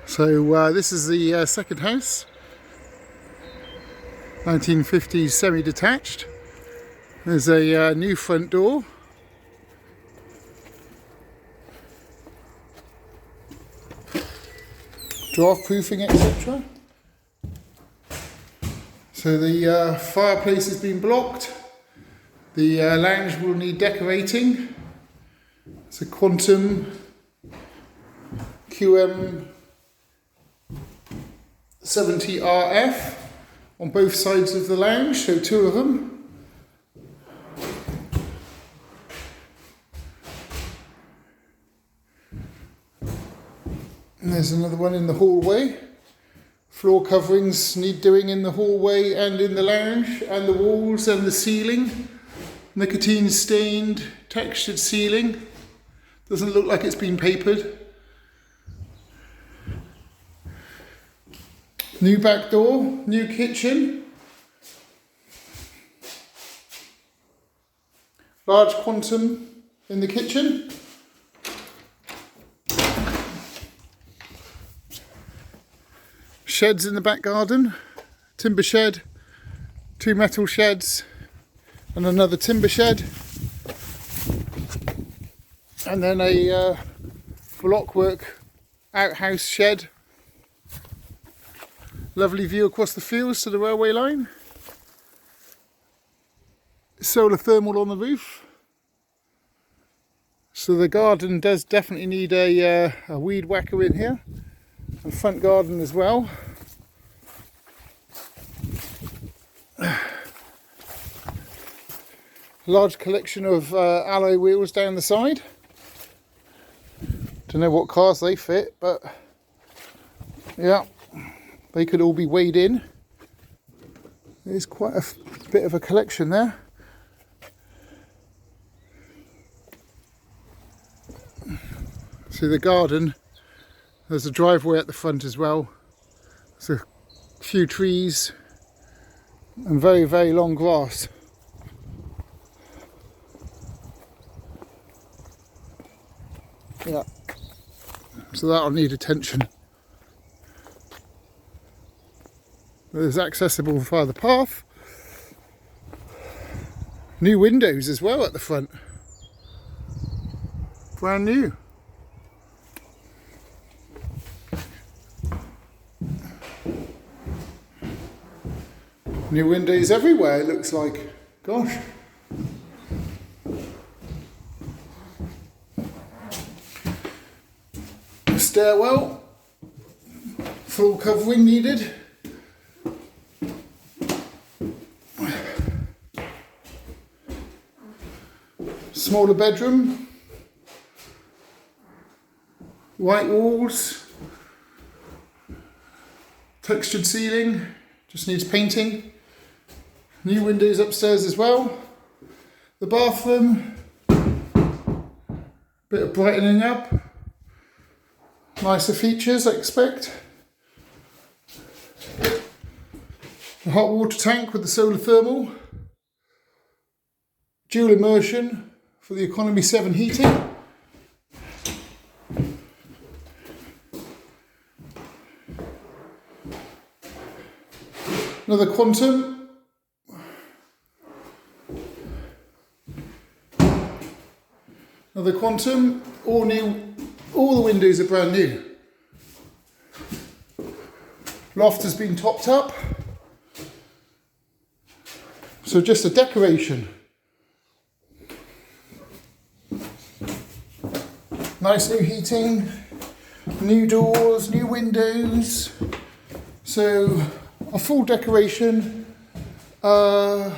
So this is the second house, 1950s semi-detached. There's a new front door. Draft proofing, etc. So the fireplace has been blocked. The lounge will need decorating. It's a Quantum QM 70 RF on both sides of the lounge, so two of them. And there's another one in the hallway. Floor coverings need doing in the hallway and in the lounge, and the walls and the ceiling. Nicotine stained, textured ceiling. Doesn't look like it's been papered. New back door, new kitchen. Large Quantum in the kitchen. Sheds in the back garden. Timber shed, two metal sheds and another timber shed. And then a blockwork outhouse shed. Lovely view across the fields to the railway line. Solar thermal on the roof. So the garden does definitely need a weed whacker in here. And front garden as well. Large collection of alloy wheels down the side. Don't know what cars they fit, but yeah. They could all be weighed in. There's quite a bit of a collection there. See the garden, there's a driveway at the front as well. There's a few trees and very, very long grass. Yeah, so that'll need attention. There's accessible via the path. New windows as well at the front. Brand new. New windows everywhere, it looks like. Gosh. Stairwell. Full covering needed. Smaller bedroom, white walls, textured ceiling, just needs painting. New windows upstairs as well. The bathroom, bit of brightening up, nicer features I expect. The hot water tank with the solar thermal, dual immersion for the economy 7 heating. Another Quantum. Another Quantum, all new, all the windows are brand new. Loft has been topped up. So just a decoration. Nice new heating, new doors, new windows. So a full decoration, no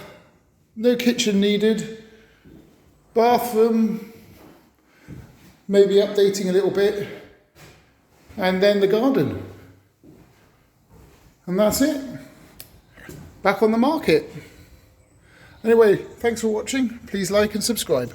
kitchen needed, bathroom, maybe updating a little bit, and then the garden. And that's it. Back on the market. Anyway, thanks for watching. Please like and subscribe.